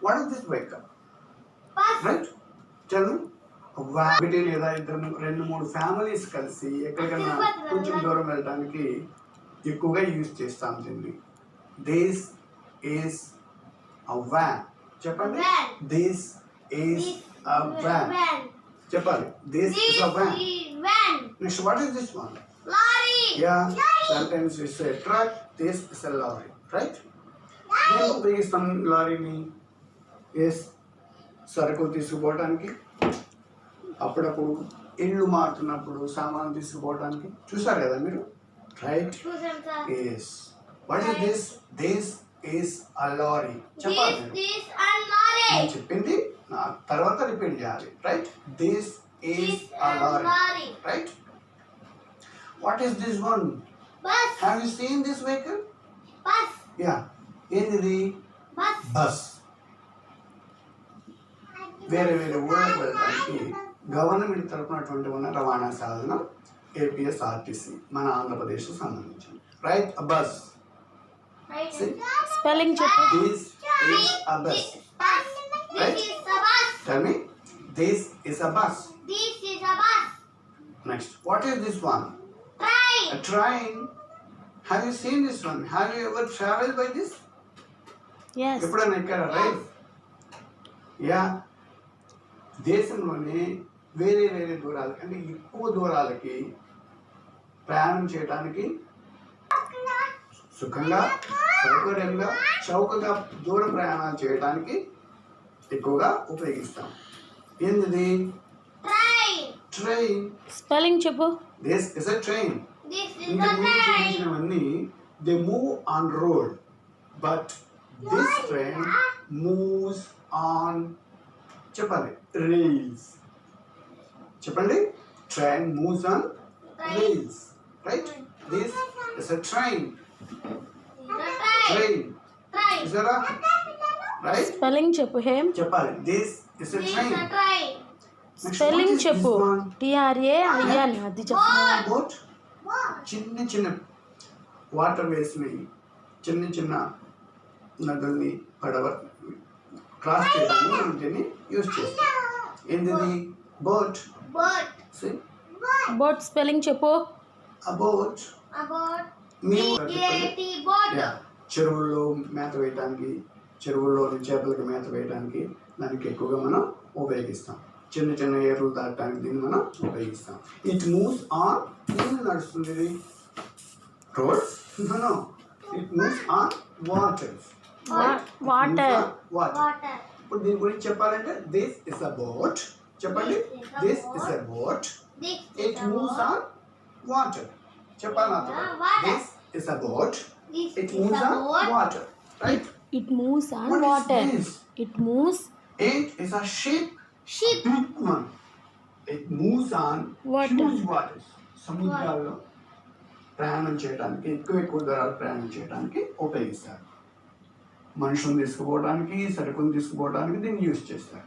What is this vehicle? Right, tell me. ఒకటి లేదా ఇద్దరు 2-3 ఫ్యామిలీస్ కలిసి ఎక్కడికైనా కొంచెం దూరం వెళ్ళడానికి ఎక్కువగా యూజ్ చేస్తాం దీన్ని. This is a van. చెప్పండి, దిస్ ఈస్ అ వ్యాన్. చెప్పాలి, this is a van. Next, what is this one? Lorry. Yeah, sometimes we say truck, this is a lorry, right? నేను ఉపయోగిస్తాం లారీని. ఎస్, సరుకులు తీసుకుపోవడానికి, అప్పుడప్పుడు ఇల్లు మారుతున్నప్పుడు సామాను తీసుకుపోవడానికి. చూసారు కదా మీరు, right? Yes. What is this? This is a lorry. చెప్పాలి, నేను చెప్పింది నా తర్వాత రిపీట్ చేయాలి. Right, this is a lorry. Right. What is this one? Bus. Have you seen this vehicle? Bus. Yeah. ఏంటిది? Bus. బస్. వేరే వేరే ఊళ్ళకి వెళ్ళడానికి గవర్నమెంట్ తరపునటువంటి ఉన్న రవాణా సాధనం ఏపీఎస్ఆర్టీసీ, మన ఆంధ్రప్రదేశ్ సంబంధించింది. రైట్, అ బస్. స్పెల్లింగ్ చెప్పు. This is a bus. Right? This is a bus. Tell me, this is a bus. This is a bus. Next, what is this one? Train. A train. Have you seen this one? Have you ever traveled by this? yes ఎప్పుడైనా ఎక్కారా rail? Yeah. దేశంలోనే వేరే వేరే దూరాలకి, అంటే ఎక్కువ దూరాలకి ప్రయాణం చేయడానికి సుఖంగా, సౌకర్యంగా, చౌకగా దూర ప్రయాణాలు చేయడానికి ఎక్కువగా ఉపయోగిస్తాం. ఏంటిది? Train. ట్రైన్. స్పెల్లింగ్ చెప్పు. This is a train. This is ఇంతకు a ముందు train. చూపించినవన్నీ they move on road, but this train moves on, చెప్పండి, రైల్స్. చెప్పండి, train moves on rails. Right, this is a train. Train. Train. చూసారా? Right, spelling చెప్పు. హేమ్ చెప్పాలి, this is a This is train. a train. Spelling చెప్పు. TRAIN. అది చెప్పు. Boat. చిన్న చిన్న వాటర్ వేస్ని, చిన్న చిన్న నదుల్ని, పడవ క్రాస్ చేయడానికి మనం దీన్ని యూజ్ చేస్తాం. ఏంటిది? బోట్. Boat. బోట్ స్పెల్లింగ్ చెప్పు. బోట్. About. మేము BAT boat. చెరువుల్లో మేత వేయడానికి, చెరువుల్లోని చేపలకి మేత వేయడానికి దానికి ఎక్కువగా మనం ఉపయోగిస్తాం. చిన్న చిన్న ఏర్లు దాటడానికి దీన్ని మనం ఉపయోగిస్తాం. ఇట్ మూవ్స్ ఆన్, ఏమి నడుస్తుంది ఇది? Road? No, it moves on water. Water. Water. Water. ఇప్పుడు దీని గురించి చెప్పాలంటే దిస్ ఇస్ అ బోట్. చెప్పండి, this is a boat. This it moves on water. చెప్పాలి నాతో. This is a boat. It moves on water. Right. It moves on What is water. this? It moves. It is a ship. Ship. Big one. It moves on Water. huge waters. సముద్రాల్లో ప్రయాణం చేయడానికి, ఎక్కువ దూరాలు ప్రయాణం చేయడానికి ఉపయోగిస్తారు. మనుషులను తీసుకుపోవడానికి, సరుకులను తీసుకుపోవడానికి దీన్ని యూజ్ చేస్తారు.